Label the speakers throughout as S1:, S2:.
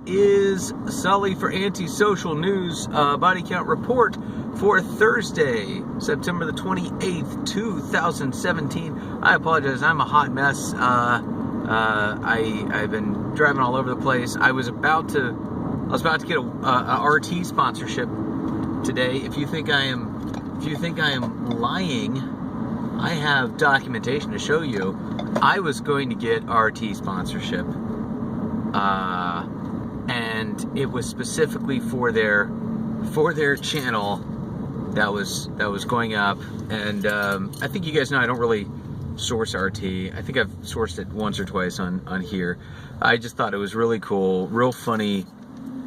S1: Is Sully for Antisocial News body count report for Thursday, September the 28th, 2017. I apologize, I'm a hot mess. I've been driving all over the place. I was about to get a RT sponsorship today. If you think I am lying, I have documentation to show you. I was going to get RT sponsorship. And it was specifically for their channel that was going up. And I think you guys know I don't really source RT. I think I've sourced it once or twice on here. I just thought it was really cool, real funny,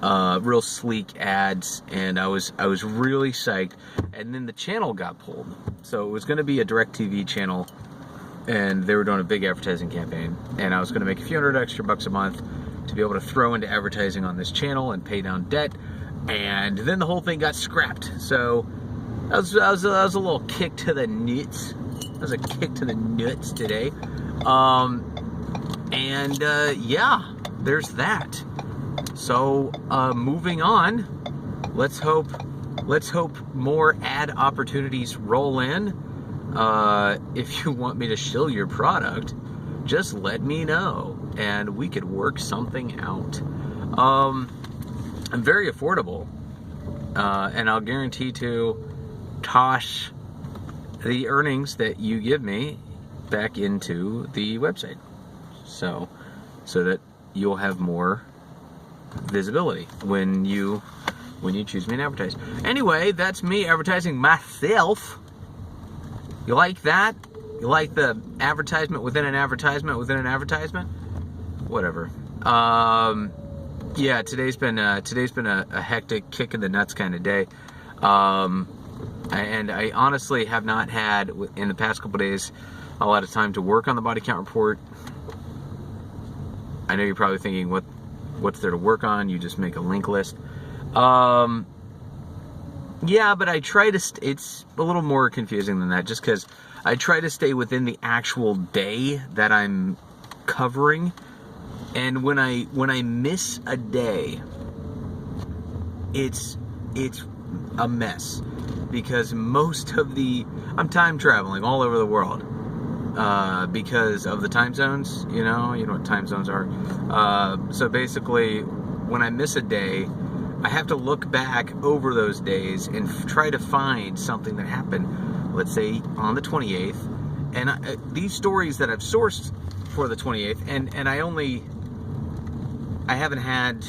S1: real sleek ads, and I was really psyched. And then the channel got pulled, so it was going to be a DirecTV channel, and they were doing a big advertising campaign, and I was going to make a few $100 extra a month to be able to throw into advertising on this channel and pay down debt. And then the whole thing got scrapped. So that was a little kick to the nuts. That was a kick to the nuts today. Yeah, there's that. So moving on, let's hope more ad opportunities roll in. If you want me to shill your product, just let me know and we could work something out. I'm very affordable, and I'll guarantee to toss the earnings that you give me back into the website, so that you'll have more visibility when you choose me and advertise. Anyway, that's me advertising myself. You like that? You like the advertisement within an advertisement within an advertisement? Whatever. Yeah, today's been a hectic, kick in the nuts kind of day. And I honestly have not had, in the past couple days, a lot of time to work on the body count report. I know you're probably thinking, what's there to work on? You just make a link list. Yeah, but I try to, it's a little more confusing than that, just because I try to stay within the actual day that I'm covering. And when I miss a day, it's a mess, because most of I'm time traveling all over the world because of the time zones. You know what time zones are. So basically, when I miss a day, I have to look back over those days and try to find something that happened, let's say on the 28th, and these stories that I've sourced for the 28th, and I haven't had,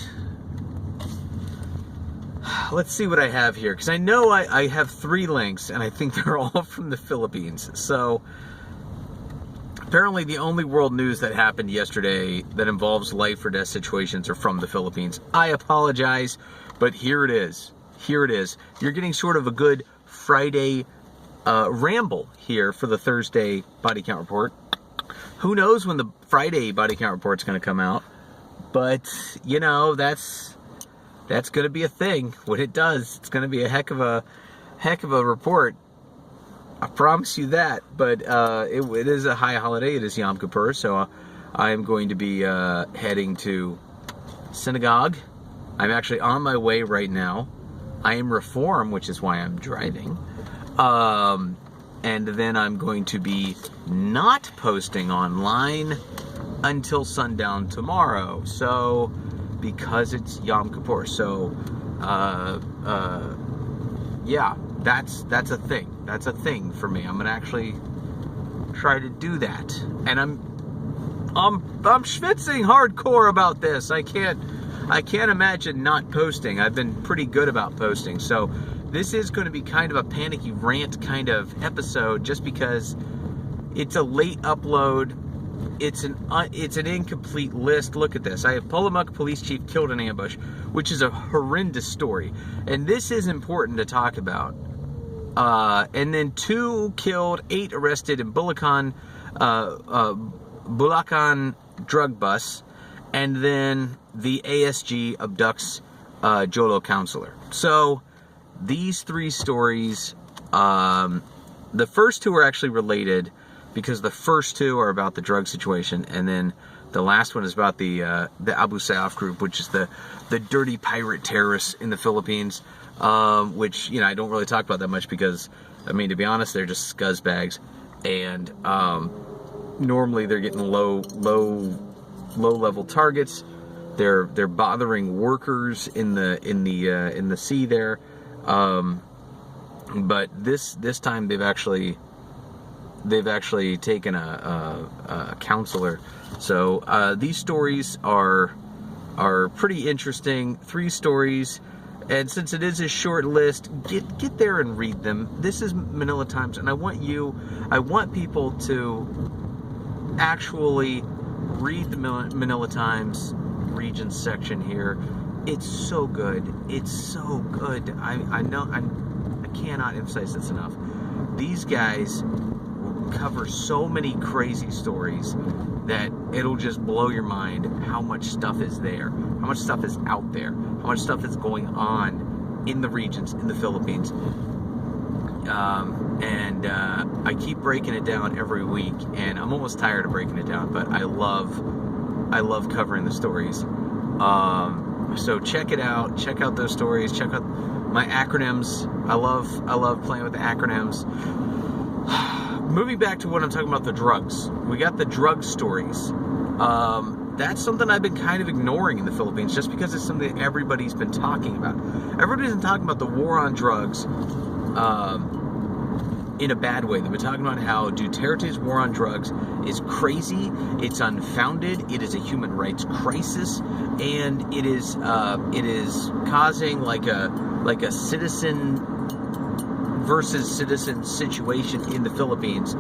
S1: let's see what I have here, because I know I have 3 links, and I think they're all from the Philippines. So apparently the only world news that happened yesterday that involves life or death situations are from the Philippines. I apologize, but here it is. Here it is. You're getting sort of a good Friday ramble here for the Thursday body count report. Who knows when the Friday body count report's going to come out? But, you know, that's going to be a thing. When it does, it's going to be a heck of a report. I promise you that. But it is a high holiday. It is Yom Kippur, so I am going to be heading to synagogue. I'm actually on my way right now. I am Reform, which is why I'm driving. And then I'm going to be not posting online until sundown tomorrow. So, because it's Yom Kippur. So, yeah, that's a thing. That's a thing for me. I'm gonna actually try to do that. And I'm schwitzing hardcore about this. I can't imagine not posting. I've been pretty good about posting. So this is going to be kind of a panicky rant kind of episode, just because it's a late upload. It's an incomplete list. Look at this. I have Polomolok police chief killed in ambush, which is a horrendous story, and this is important to talk about. And then 2 killed, 8 arrested in Bulacan drug bust, and then the ASG abducts Jolo councilor. So these 3 stories, the first 2 are actually related, because the first 2 are about the drug situation, and then The last one is about the Abu Sayyaf group, which is the dirty pirate terrorists in the Philippines, which, you know, I don't really talk about that much because, I mean, to be honest, they're just scuzzbags, and normally they're getting low level targets. They're bothering workers in the sea there, but this time they've actually taken a councilor. So these stories are pretty interesting. 3 stories, and since it is a short list, get there and read them. This is Manila Times, and I want people to actually read the Manila Times regions section here. It's so good. It's so good. I cannot emphasize this enough. These guys cover so many crazy stories that it'll just blow your mind how much stuff is there, how much stuff is out there, how much stuff is going on in the regions, in the Philippines. And I keep breaking it down every week, and I'm almost tired of breaking it down, but I love covering the stories. So check it out. Check out those stories. Check out my acronyms. I love playing with the acronyms. Moving back to what I'm talking about, the drugs. We got the drug stories. That's something I've been kind of ignoring in the Philippines, just because it's something that everybody's been talking about. Everybody's been talking about the war on drugs in a bad way. They've been talking about how Duterte's war on drugs is crazy, it's unfounded, it is a human rights crisis, and it is causing like a citizen versus citizen situation in the Philippines,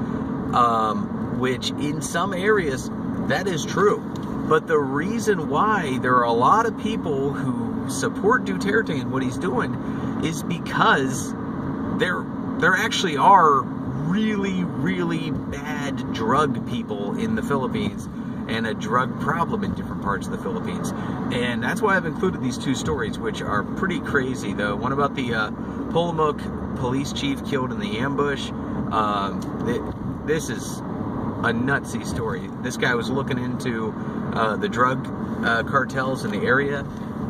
S1: which in some areas that is true. But the reason why there are a lot of people who support Duterte and what he's doing is because there actually are really, really bad drug people in the Philippines, and a drug problem in different parts of the Philippines. And that's why I've included these 2 stories, which are pretty crazy. The one about the Polomolok police chief killed in the ambush. This is a nutsy story. This guy was looking into the drug cartels in the area,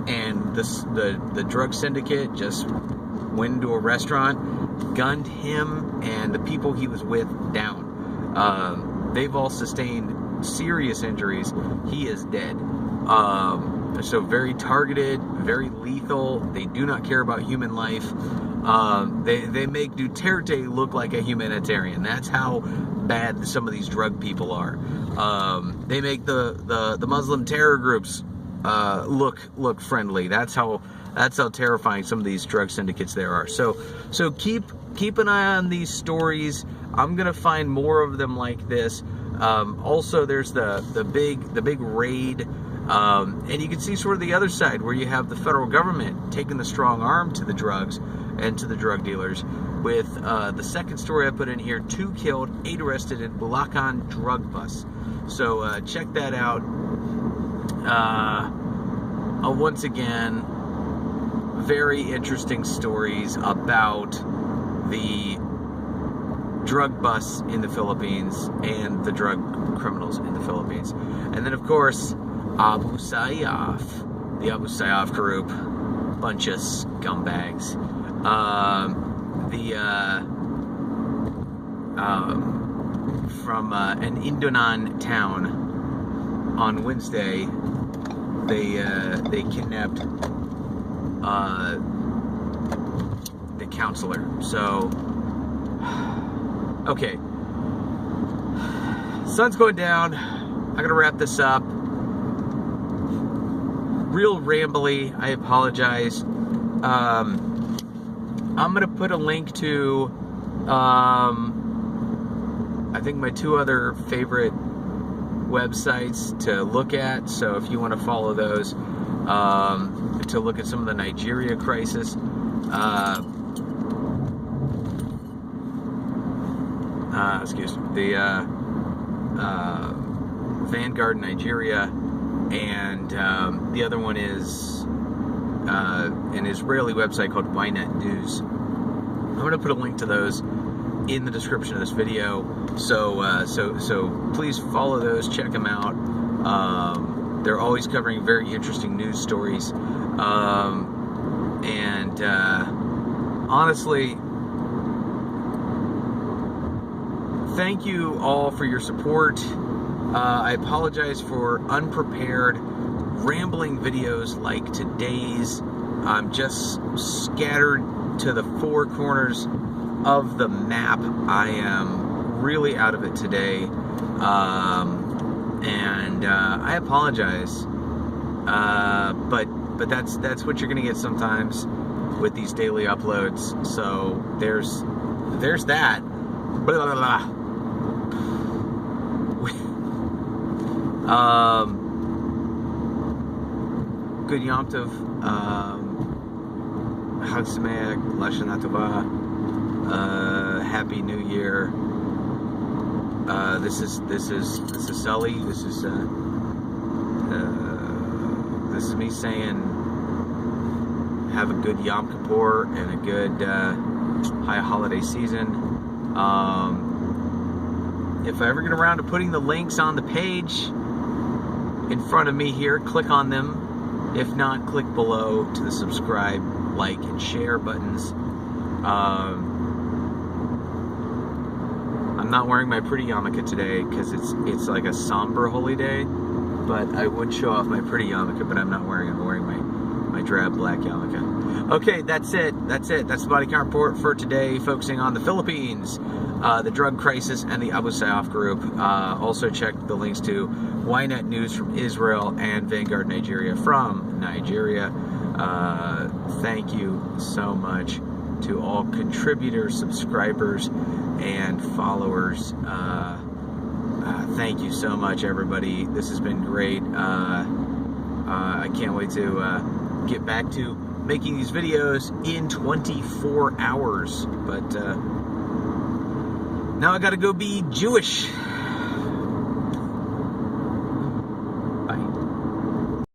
S1: and the drug syndicate just went into a restaurant, gunned him and the people he was with down. They've all sustained serious injuries. He is dead. So very targeted, very lethal. They do not care about human life. They make Duterte look like a humanitarian. That's how bad some of these drug people are. They make the Muslim terror groups look friendly. That's how terrifying some of these drug syndicates there are. So keep an eye on these stories. I'm gonna find more of them like this. Also, there's the big raid, and you can see sort of the other side where you have the federal government taking the strong arm to the drugs and to the drug dealers. With the second story I put in here: 2 killed, 8 arrested in Bulacan drug bus. So check that out. Once again, very interesting stories about the drug busts in the Philippines and the drug criminals in the Philippines. And then, of course, Abu Sayyaf, the Abu Sayyaf group, bunch of scumbags. From an Indonan town on Wednesday, they kidnapped the councilor. So, okay, sun's going down. I'm gonna wrap this up. Real rambly, I apologize. I'm gonna put a link to I think my 2 other favorite websites to look at. So if you want to follow those, to look at some of the Nigeria crisis, excuse me, the Vanguard Nigeria, and the other one is an Israeli website called YNet News. I'm going to put a link to those in the description of this video, so please follow those, check them out. They're always covering very interesting news stories. Honestly, thank you all for your support. I apologize for unprepared, rambling videos like today's. I'm just scattered to the four corners of the map. I am really out of it today. I apologize. But that's what you're gonna get sometimes with these daily uploads. So there's that. Blah, blah, blah. Good Yom Tov. Chag Sameach, Lashana Tova. Happy New Year. This is Sully. This is me saying have a good Yom Kippur and a good high holiday season. If I ever get around to putting the links on the page in front of me here, click on them. If not, click below to the subscribe, like, and share buttons. I'm not wearing my pretty yarmulke today because it's like a somber holy day, but I would show off my pretty yarmulke, but I'm not wearing it. I'm wearing my drab black yarmulke. Okay, that's it. That's the body count report for today, focusing on the Philippines, the drug crisis, and the Abu Sayyaf group. Also check the links to YNet News from Israel and Vanguard Nigeria from Nigeria. Thank you so much to all contributors, subscribers, and followers. Thank you so much, everybody. This has been great. I can't wait to get back to making these videos in 24 hours. But now I gotta go be Jewish.